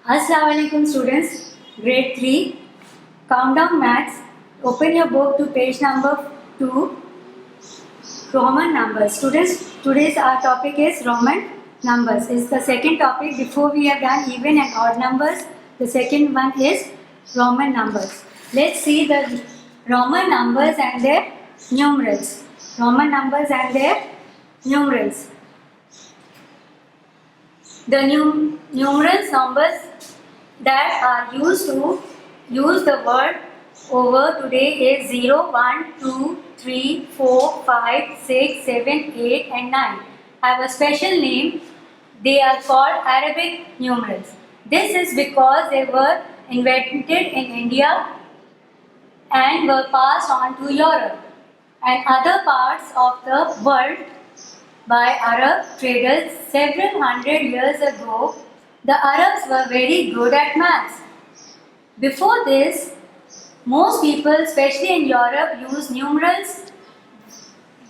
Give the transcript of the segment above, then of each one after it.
Assalamualaikum students, grade 3, countdown maths. Open your book to page number 2, Roman numbers. Students, today's our topic is Roman numbers. It's the second topic. Before we have done even and odd numbers, the second one is Roman numbers. Let's see the Roman numbers and their numerals. Roman numbers and their numerals. The numerals numbers that are used to use the word over today is 0, 1, 2, 3, 4, 5, 6, 7, 8 and 9. Have a special name. They are called Arabic numerals. This is because they were invented in India and were passed on to Europe and other parts of the world by Arab traders several hundred years ago. The Arabs were very good at maths. Before this, most people, especially in Europe, used numerals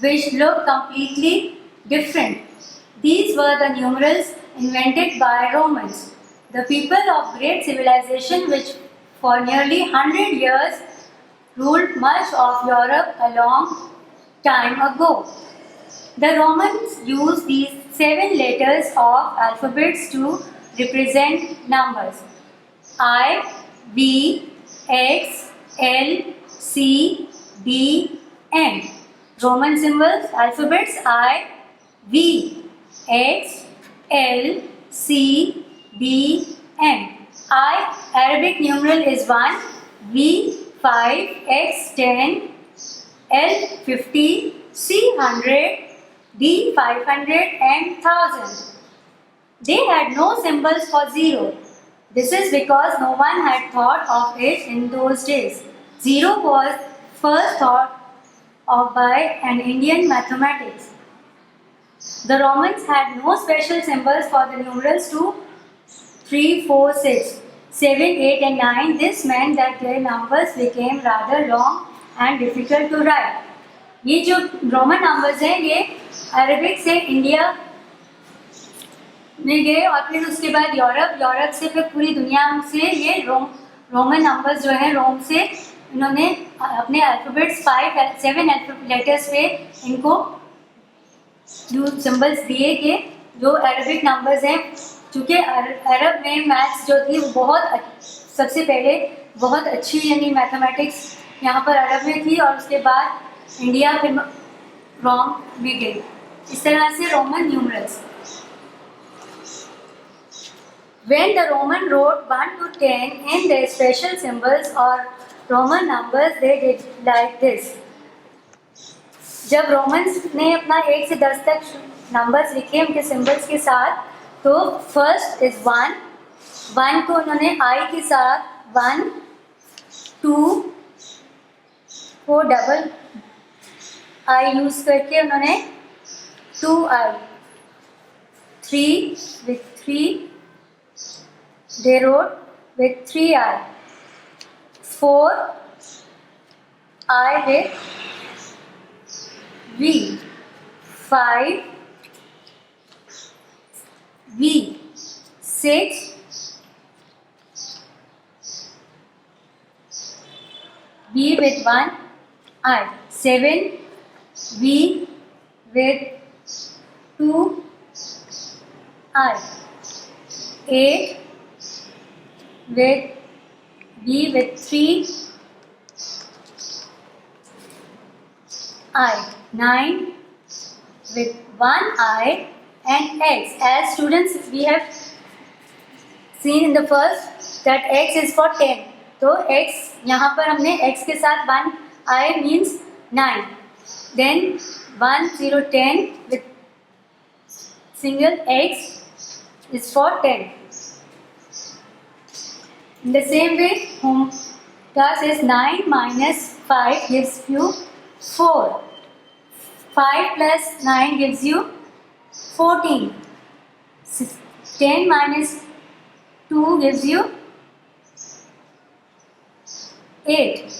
which look completely different. These were the numerals invented by Romans, the people of great civilization which for nearly 100 years ruled much of Europe a long time ago. The Romans used these 7 letters of alphabets to represent numbers: I, V, X, L, C, D, M. Roman symbols, alphabets I, V, X, L, C, D, M. I, Arabic numeral is 1, V 5, X 10, L 50, C 100, D 500 and 1000. They had no symbols for 0. This is because no one had thought of it in those days. 0 was first thought of by an Indian mathematics. The Romans had no special symbols for the numerals 2, 3, 4, 6, 7, 8 and 9. This meant that their numbers became rather long and difficult to write. ये जो Roman numbers हैं ये Arabic से India में गए और फिर उसके बाद यूरोप से फिर पूरी दुनिया से ये रोमन नंबर्स जो हैं रोम से इन्होंने अपने अल्फ़ाबेट्स 7 लेटर्स पे इनको सिंबल्स दिए कि जो अरबिक नंबर्स हैं. चूँकि अरब में मैथ्स जो थी वो बहुत सबसे पहले बहुत अच्छी यानी मैथमेटिक्स यहाँ पर अरब में थी और उसके बाद इंडिया फिर रोम में गई. इस तरह से Roman numerals. When the Roman wrote 1 to 10 in their special symbols or Roman numbers, they did like this. जब रोमन्स ने अपना 1 से 10 तक नंबर्स लिखे उनके सिंबल्स के साथ, तो फर्स्ट इज 1 को उन्होंने आई के साथ 1, 2 को डबल आई यूज करके उन्होंने 2i, 3 with 3 they wrote with 3i, 4 I with V, 5 V, 6 V with 1 I, 7 V with 2 I, 8 with V with 3 I, 9 with 1 I and X. As students we have seen in the first that X is for 10. तो X यहाँ पर हमने X के साथ 1 I means 9. Then 1, 0, 10 with single X is for 10. In the same way, home class is 9 minus 5 gives you 4. 5 plus 9 gives you 14. 10 minus 2 gives you 8.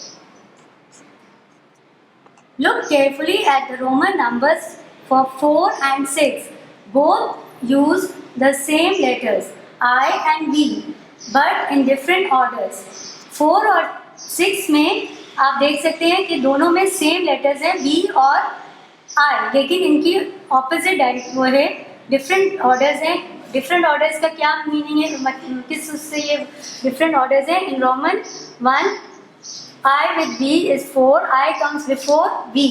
Look carefully at the Roman numbers for 4 and 6. Both use the same letters I and V. But in different orders. 4 और 6 में आप देख सकते हैं कि दोनों में same letters हैं बी और आई, लेकिन इनकी ऑपोजिट डायरेक्ट वो है, डिफरेंट ऑर्डर्स हैं। डिफरेंट ऑर्डर्स का क्या मीनिंग है, मतलब किस उससे ये डिफरेंट ऑर्डर्स हैं? In Roman 1 I with B is 4, I comes before B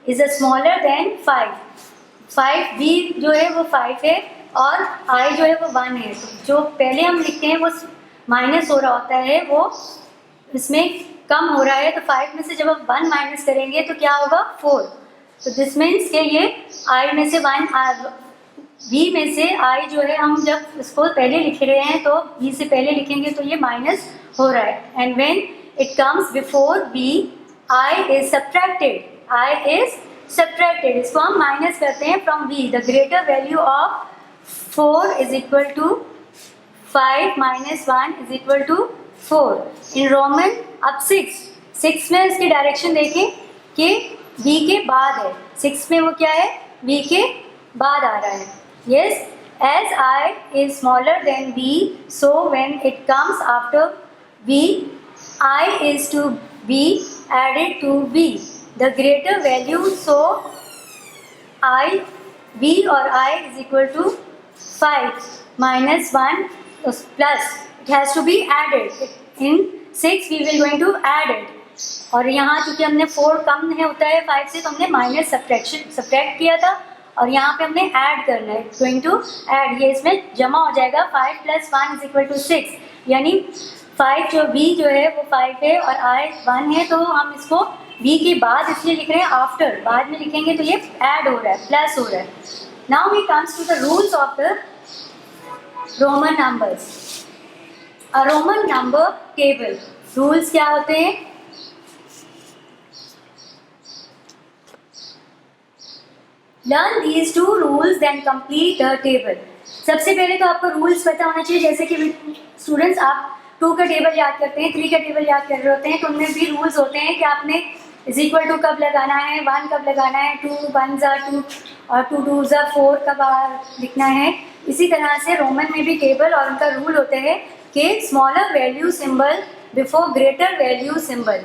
is a smaller than 5. 5 B जो है वो 5 है और I जो है वो 1 है। तो जो पहले हम लिखते हैं वो माइनस हो रहा होता है, वो इसमें कम हो रहा है, तो 5 में से जब हम 1 माइनस करेंगे तो क्या होगा? 4। तो दिस मीन्स कि ये I में से 1 B में से I जो है हम जब इसको पहले लिख रहे हैं तो B से पहले लिखेंगे तो ये माइनस हो रहा है। And when it comes before B, I is subtracted. I is subtracted. इसको हम माइनस करते हैं from B. The greater value of 4 is equal to 5 minus 1 is equal to 4. In Roman अब 6 में इसकी डायरेक्शन देखें कि B के बाद है। 6 में वो क्या है? B के बाद आ रहा है। Yes, as I is smaller than B, so when it comes after B, I is to be added to B. The greater value, so I, B और I is equal to 5 minus 1 plus it has to be added. In 6 we will going to add it. और यहाँ चूँकि हमने 4 कम है होता है 5 से, तो हमने माइनस सब्ट्रैक्ट किया था और यहाँ पे हमने ऐड करना है, गोइंग टू ऐड। ये इसमें जमा हो जाएगा 5 plus 1 is equal to 6, यानी 5 जो B जो है वो 5 है और I 1 है, तो हम इसको B के बाद इसलिए लिख रहे हैं, आफ्टर बाद में लिखेंगे तो ये ऐड हो रहा है, प्लस हो रहा है। Now we comes to the rules of the Roman numbers. A Roman number table. Rules क्या होते हैं? Learn these 2 rules then complete the table. सबसे पहले तो आपको रूल्स पता होना चाहिए। जैसे कि स्टूडेंट्स आप 2 का टेबल याद करते हैं, 3 का टेबल याद कर रहे होते हैं, तो उनमें भी रूल्स होते हैं कि आपने इज इक्वल टू कब लगाना है, 1 कब लगाना है, 2 1 2 और 2 2 4 कब लिखना है। इसी तरह से रोमन में भी टेबल और उनका रूल होता है कि smaller value symbol before greater value symbol.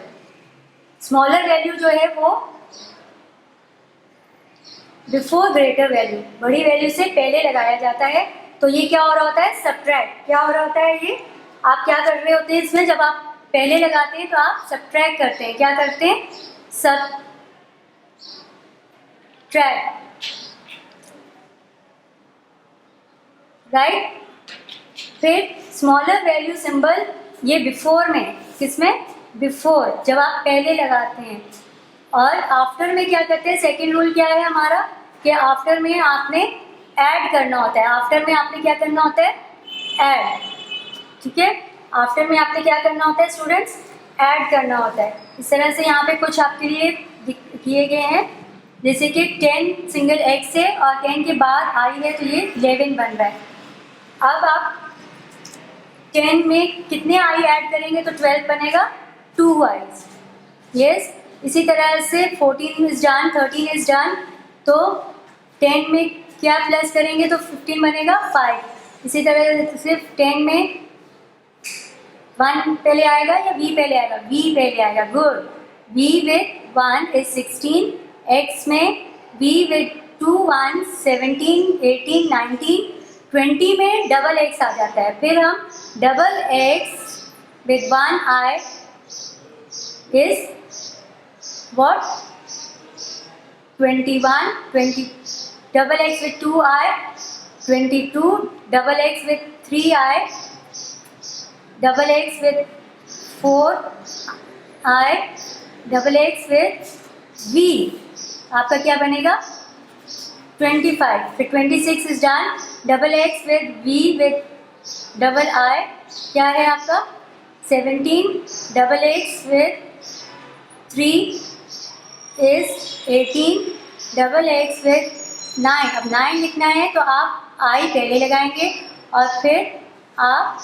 Smaller value जो है वो बिफोर ग्रेटर वैल्यू, बड़ी वैल्यू से पहले लगाया जाता है। तो ये क्या हो रहा होता है? सब्ट्रैक्ट। क्या हो रहा होता है? ये आप क्या कर रहे होते हैं इसमें, जब आप पहले लगाते हैं तो आप सब्ट्रैक्ट करते हैं। क्या करते हैं? Subtract, right. फिर स्मॉलर वैल्यू सिंबल ये बिफोर में, किसमें? बिफोर, जब आप पहले लगाते हैं। और आफ्टर में क्या करते हैं? सेकेंड रूल क्या है हमारा कि आफ्टर में आपने ऐड करना होता है। आफ्टर में आपने क्या करना होता है? ऐड, ठीक है। आफ्टर में आपने क्या करना होता है स्टूडेंट्स? ऐड करना होता है। इस तरह से यहाँ पे कुछ आपके लिए किए गए हैं, जैसे कि 10 सिंगल एक्स है और 10 के बाद आई है तो ये 11 बन रहा है। अब आप 10 में कितने आई ऐड करेंगे तो 12 बनेगा? 2 आईज। यस, इसी तरह से 14 इज डन, 13 इज डन, तो 10 में क्या प्लस करेंगे तो 15 बनेगा 5। इसी तरह से 10 में 1 पहले आएगा या V पहले आएगा? V पहले आएगा, good. V with 1 is 16, X में V with 2 1 17 18 19 20 में डबल X आ जाता है। फिर हम double X with 1 I is what? 21, 20, double X with 2I, 22, double X with 3I, double X with 4I, double X with V, आपका क्या बनेगा? 25, फिर 26 is done, double X with V with double I, क्या है आपका? 17, double X with 3 is 18, double x with 9। अब 9 लिखना है तो आप I पहले लगाएंगे और फिर आप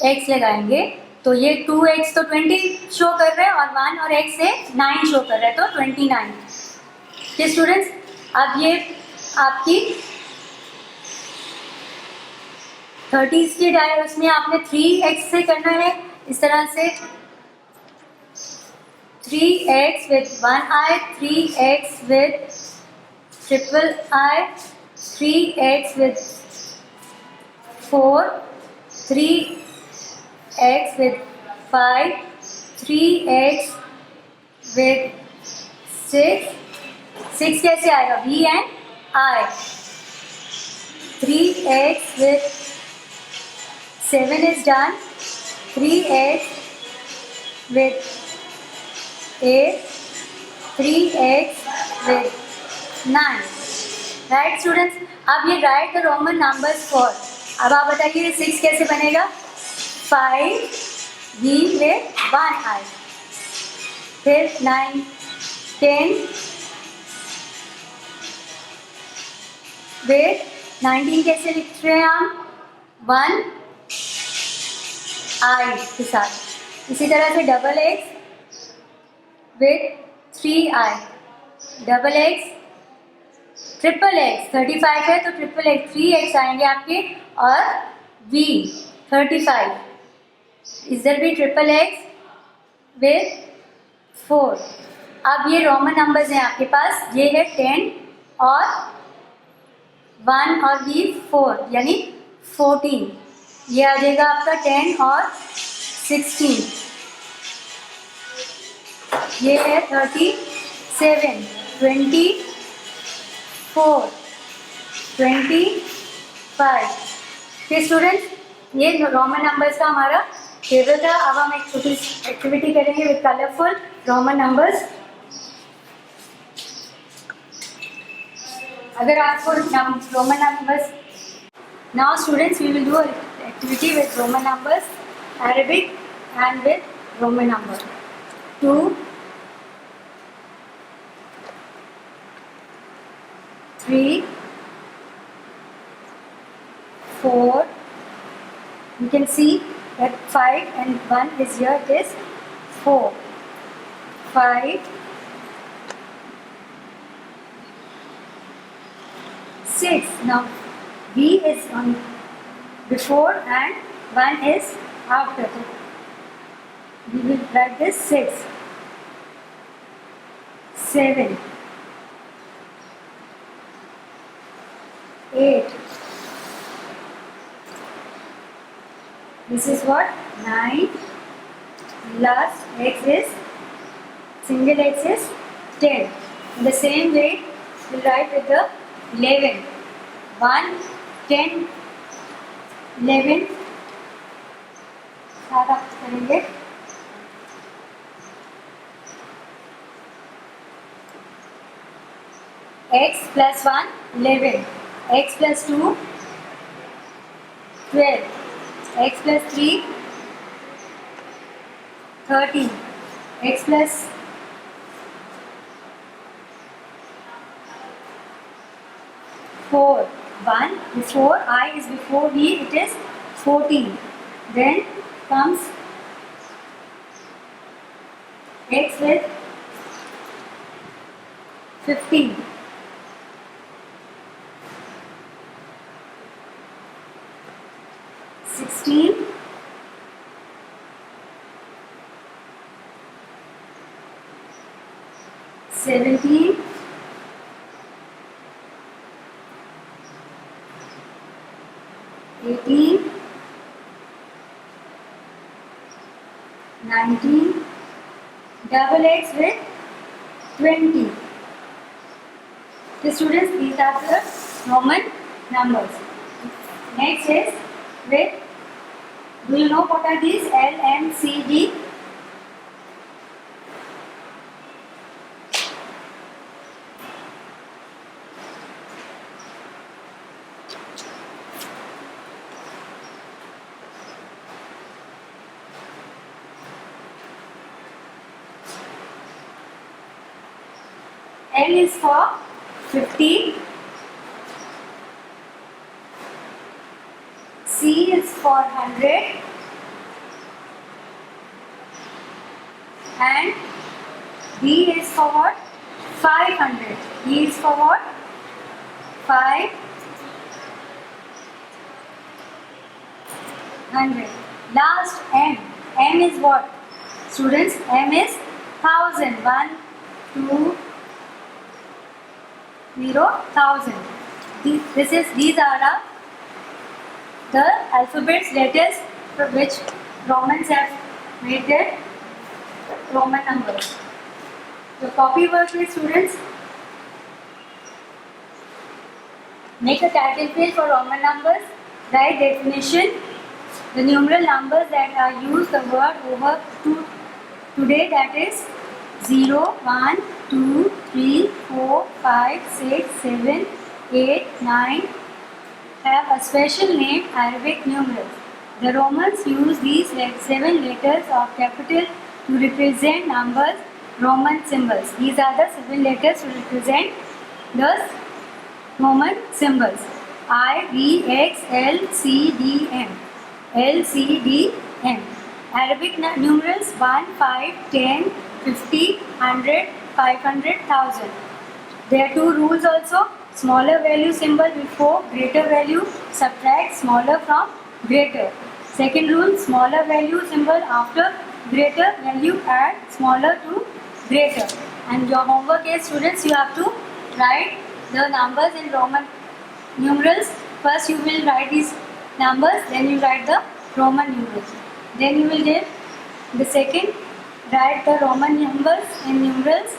X लगाएंगे, तो ये 2x तो 20 शो कर रहा है और 1 और x से 9 शो कर रहा है, तो 29। ये स्टूडेंट्स अब ये आपकी 30 की डाय उसमें आपने 3x से करना है, इस तरह से 3x with 1i, 3x with triple I, 3x with 4, 3x with 5, 3x with 6. 6 कैसे आएगा? V and I. 3x with 7 is done. 3x with 8, 3x with 9. Right students, अब ये right the Roman numbers for. अब आप बताइए 6 कैसे बनेगा? 5 V with 1i, फिर 9, 10 with 19 कैसे लिख रहे हैं हम? 1 I के साथ. इसी तरह से double x with 3i, double x, triple x 35 है तो ट्रिपल एक्स 3x आएंगे आपके, और v 35, इधर भी ट्रिपल एक्स विथ 4. अब ये रोमन नंबर्स हैं आपके पास, ये है 10 और 1 और v 4 यानी 14. ये आ जाएगा आपका 10 और 16. ये है 37, 24, 25. फिर स्टूडेंट्स, ये रोमन नंबर्स का हमारा टेबल था. अब हम एक छोटी एक्टिविटी करेंगे विद कलरफुल रोमन नंबर्स. अगर आपको Roman numbers, now students we will do activity with Roman numbers, Arabic and with Roman number. 2, 3, 4. You can see that 5 and 1 is here. It is 4, 5, 6. Now V is on before and 1 is after. We will write this 6, 7, 8. This is what? 9. Last x is, single x is 10. In the same way, we'll write with the 11. 1, 10, 11. सारा करेंगे. x plus 1, 11. X plus 2, 12. X plus 3, 13. X plus 4, 1. Before I is before V, it is 14. Then comes X with 15. 16, 17, 18, 19, double x with 20. The students, these are the Roman numbers. Next is with, do you know what are these? L, M, C, D? L is for 50. C is for 100. And D is for what? 500. D is for what? 5. 100. Last M. M is what? Students, M is 1000. 1, 2, 0, 1000. These are the alphabets, letters for which Romans have made their Roman numbers. So copy work with students. Make a title page for Roman numbers. Write definition. The numeral numbers that are used the word over to today, that is 0, 1, 2, 3, 4, 5, 6, 7, 8, 9 have a special name, Arabic numerals. The Romans used these 7 letters of capital to represent numbers, Roman symbols. These are the 7 letters to represent the Roman symbols. I, V, X, L, C, D, M. L, C, D, M. Arabic numerals 1, 5, 10, 50, 100, 500, 1000. There are 2 rules also. Smaller value symbol before greater value, subtract smaller from greater. Second rule, smaller value symbol after greater value, add smaller to greater. And your homework is, students, you have to write the numbers in Roman numerals. First you will write these numbers, then you write the Roman numerals. Then you will get the second, write the Roman numbers in numerals.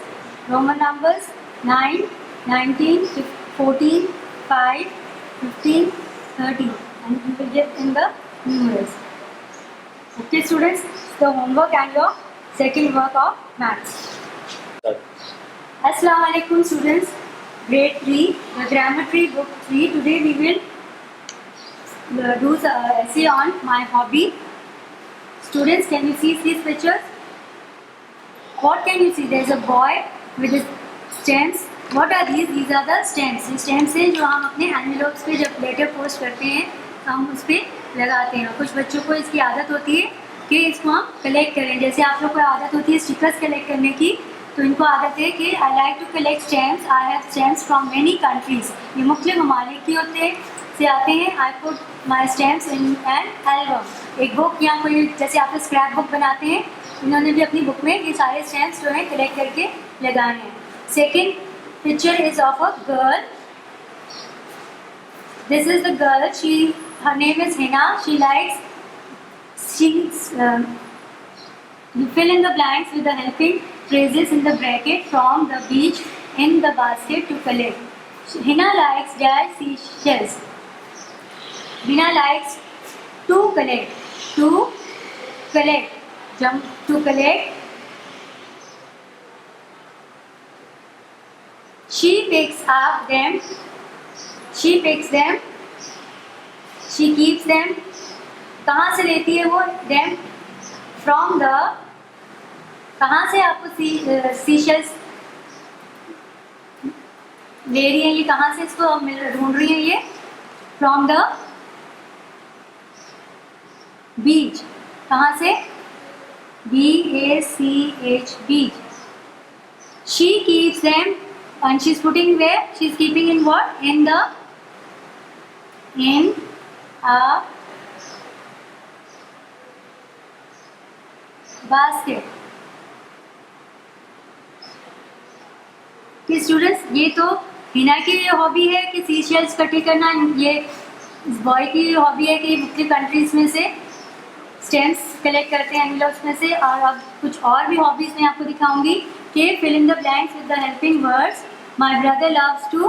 Roman numbers 9, 19, 14, 5, 15, 13, and you will get in the numerals. Okay students, the homework and your second work of maths. Assalamu alaikum students, grade 3, the grammar tree book 3. Today we will do the essay on my hobby. Students, can you see these pictures? What can you see? There is a boy with his stems. What are these? These are the stems. ये stems हैं जो हम अपने envelopes पे जब letter post करते हैं तो हम उस पर लगाते हैं. कुछ बच्चों को इसकी आदत होती है कि इसको हम कलेक्ट करें. जैसे आप लोग को आदत होती है स्टिकर्स कलेक्ट करने की, तो इनको आदत है कि I like to collect stamps. I have stamps from many countries. ये मुख्तलिफ ममालिक की होते से आते हैं. I put my stamps in an album. एक बुक या कोई जैसे आप स्क्रैप बुक बनाते हैं, इन्होंने भी अपनी बुक में ये सारे स्टैम्प्स जो हैं कलेक्ट करके लगाए हैं. Second picture is of a girl. This is the girl. Her name is Hina. She likes. You fill in the blanks with the helping phrases in the bracket from the beach in the basket to collect. Hina likes dash seashells. Hina likes to collect. To collect. Jump to collect. She picks up them. She picks them. She keeps them. कहाँ से लेती है वो them? From the. कहाँ से आपको seashells ले रही है? ये कहाँ से इसको ढूंढ रही है? ये from the beach. कहाँ से? B-A-C-H, beach. She keeps them. And she's putting where? She's keeping in what? In a basket. कि स्टूडेंट्स, ये तो हिना की हॉबी है कि सीशेल्स इकट्ठे करना. ये इस बॉय की हॉबी है कि मुख्तलिफ कंट्रीज में से स्टैम्प्स कलेक्ट करते हैं एनवेलप्स में से. और अब कुछ और भी हॉबीज मैं आपको दिखाऊंगी कि fill in the blanks with the helping words. My brother loves to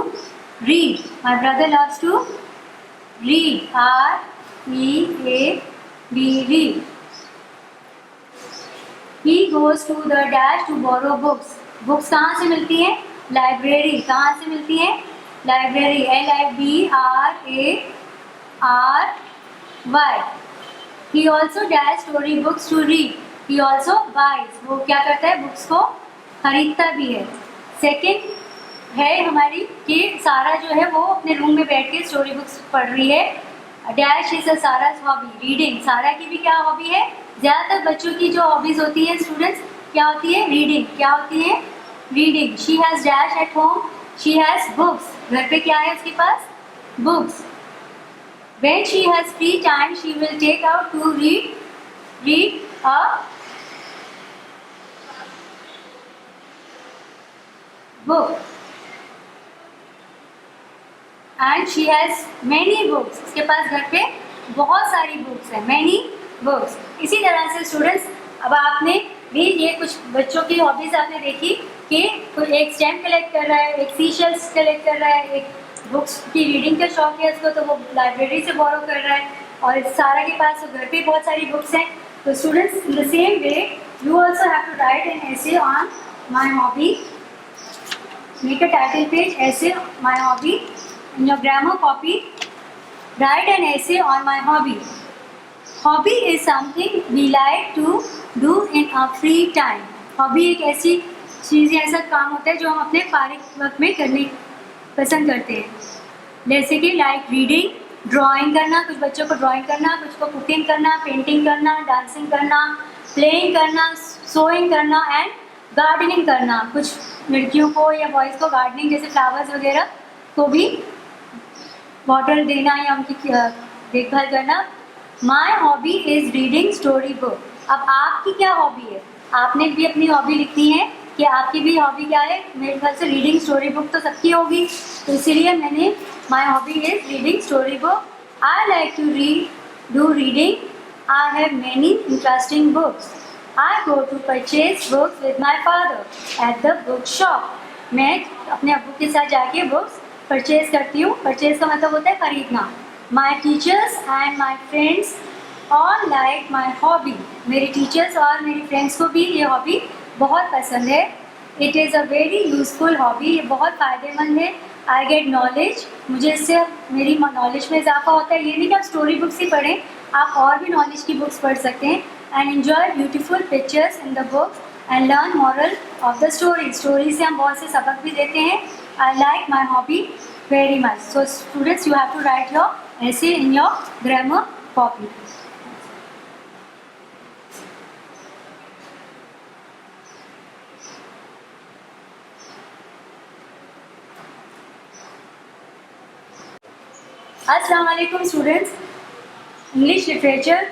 read. My brother loves to read. R-E-A-D, read. He goes to the dash to borrow books. Books कहाँ से मिलती हैं? Library. कहाँ से मिलती हैं? Library. L-I-B-R-A-R-Y. He also dash story books to read. He also buys. वो क्या करता है? बुक्स को खरीदता भी है. सेकेंड है हमारी कि सारा जो है वो अपने रूम में बैठ के स्टोरी बुक्स पढ़ रही है. Dash is a Sara's hobby, reading. Sara की भी क्या हॉबी है? ज़्यादातर बच्चों की जो हॉबीज़ होती हैं स्टूडेंट्स, क्या होती है? रीडिंग. क्या होती है? Reading. She has dash at home. She has books. घर पे क्या है उसके पास? Books. When she has free time, she will take out to read a book. And she has many books. उसके पास घर पे बहुत सारी बुक्स हैं, many books. इसी तरह से स्टूडेंट्स, अब आपने भी ये कुछ बच्चों की हॉबीज आपने देखी कि कोई एक स्टैम्प कलेक्ट कर रहा है, एक सी शेल्स कलेक्ट कर रहा है, एक बुक्स की रीडिंग का शौक है उसको तो वो लाइब्रेरी से बोरो कर रहा है, और सारा के पास तो घर पे बहुत सारी बुक्स हैं. तो students, in the same way you also have to write an essay on my hobby. Make a title page, essay, my hobby. In your grammar copy, write an essay on my hobby. Hobby is something we like to do in our free time. Hobby एक ऐसी चीज़, ऐसा काम होता है जो हम अपने फारिग वक्त में करने पसंद करते हैं. जैसे कि लाइक रीडिंग, ड्राइंग करना, कुछ बच्चों को ड्राइंग करना, कुछ को कुकिंग करना, पेंटिंग करना, डांसिंग करना, प्लेइंग करना, सोइंग करना एंड गार्डनिंग करना. कुछ लड़कियों को या बॉयज़ को गार्डनिंग जैसे फ्लावर्स वगैरह को भी वाटर देना या उनकी देखभाल करना. माई hobby is reading story book. अब आपकी क्या हॉबी है? आपने भी अपनी हॉबी लिखनी है कि आपकी भी हॉबी क्या है. मेरे ख्याल से रीडिंग स्टोरी बुक तो सबकी होगी, तो इसीलिए मैंने my hobby is reading story book. I like to do reading. I have many interesting books. I go to purchase books with my father at the book shop. मैं अपने अब्बू के साथ जाके बुक्स परचेज करती हूँ. परचेज का मतलब होता है खरीदना. My teachers and my friends all like my hobby. मेरे टीचर्स और मेरी फ्रेंड्स को भी ये हॉबी बहुत पसंद है. It is a very useful hobby. ये बहुत फ़ायदेमंद है. I get knowledge. मुझे इससे मेरी नॉलेज में इजाफा होता है. ये नहीं कि आप स्टोरी बुक्स ही पढ़ें, आप और भी नॉलेज की बुक्स पढ़ सकते हैं. And enjoy beautiful pictures in the books and learn moral of the story. Story से हम बहुत से सबक भी देते हैं. I like my hobby very much. So students, you have to write your essay in your grammar copy. Assalamu alaikum students. English literature.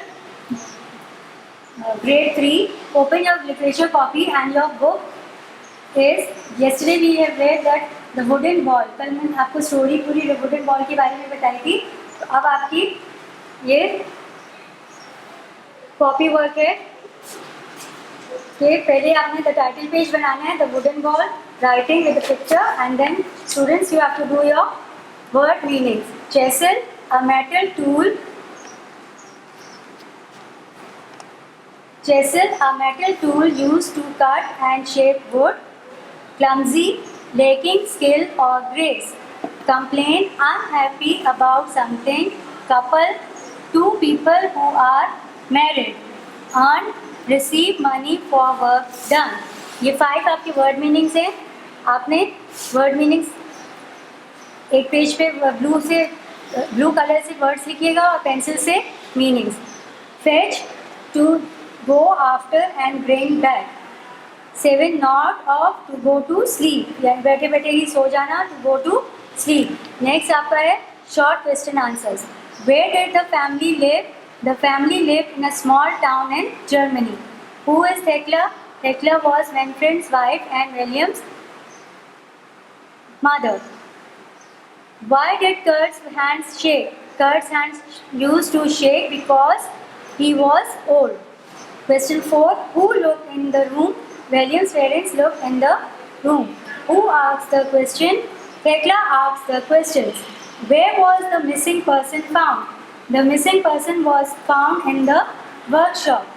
Grade 3, open your literature copy and your book is, yesterday we have read that the wooden ball. कल मैंने आपको story पूरी the wooden ball के बारे में बताई थी. तो अब आपकी ये कॉपी वर्क है कि पहले आपने the title page बनाना है, the wooden ball, writing with the picture, and then students you have to do your word meanings. Chisel, a metal tool. Chisel, a metal tool used to cut and shape wood. Clumsy, lacking skill or grace. Complain, unhappy about something. Couple, two people who are married. Earn, receive money for work done. ये 5 आपके word meanings हैं. आपने word meanings एक page पे blue colour से words लिखिएगा और pencil से meanings. Fetch, to go after and bring back. 7, not of, to go to sleep. यानी बैठे बैठे ही सो जाना, to go to sleep. Next आपका है short question answers. Where did the family live? The family lived in a small town in Germany. Who is Thekla? Thekla was Manfred's wife and William's mother. Why did Kurt's hands shake? Kurt's hands used to shake because he was old. Question 4. Who looked in the room? William's parents looked in the room. Who asked the question? Thekla asked the questions. Where was the missing person found? The missing person was found in the workshop.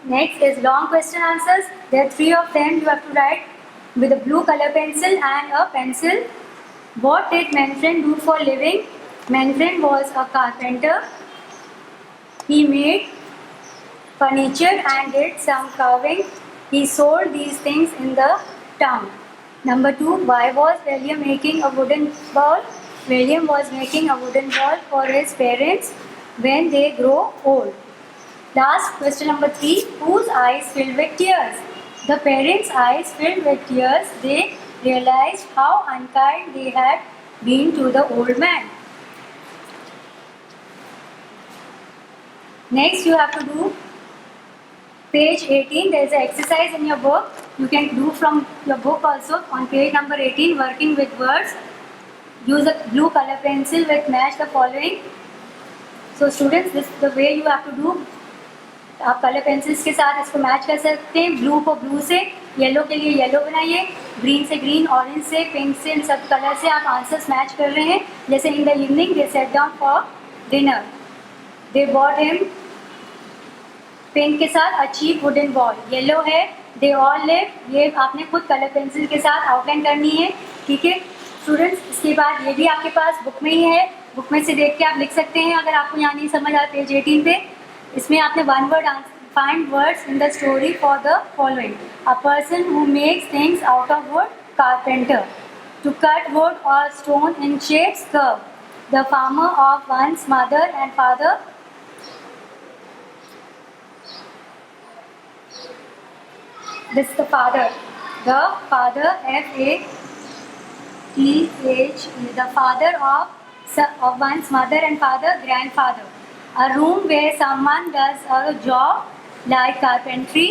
Next is long question answers. There are 3 of them. You have to write with a blue color pencil and a pencil. What did Manfred do for living? Manfred was a carpenter. He made furniture and did some carving. He sold these things in the town. Number 2. Why was William making a wooden ball? William was making a wooden ball for his parents when they grow old. Last question number 3. Whose eyes filled with tears? The parents' eyes filled with tears. They realized how unkind they had been to the old man. Next, you have to do page 18. There is an exercise in your book. You can do from your book also. On page number 18, working with words. Use a blue color pencil with match the following. So students, this is the way you have to do. आप colour pencils के साथ इसको match कर सकते हैं. Blue को blue से, yellow के लिए येलो बनाइए, ग्रीन से ग्रीन, ऑरेंज से, पिंक से, इन सब कलर से आप आंसर्स मैच कर रहे हैं. जैसे in the evening they set down for dinner. They bought him, pink के साथ a cheap wooden ball. Yellow है दे ऑल लिव. ये आपने खुद कलर पेंसिल के साथ आउटलाइन करनी है. ठीक है स्टूडेंट्स. इसके बाद ये भी आपके पास बुक में ही है. बुक में से देख के आप लिख सकते हैं अगर आपको यहाँ नहीं समझ आया. पेज 18 पे इसमें आपने one word find words in the story for the following. A person who makes things out of wood, carpenter. To cut wood और stone in shapes, curve. The farmer of one's mother and father. This is the father. The father, F-A-T-H-E. The father of one's mother and father, grandfather. A room where someone does a job like carpentry,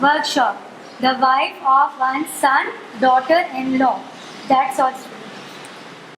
workshop. The wife of one's son, daughter-in-law. That's all.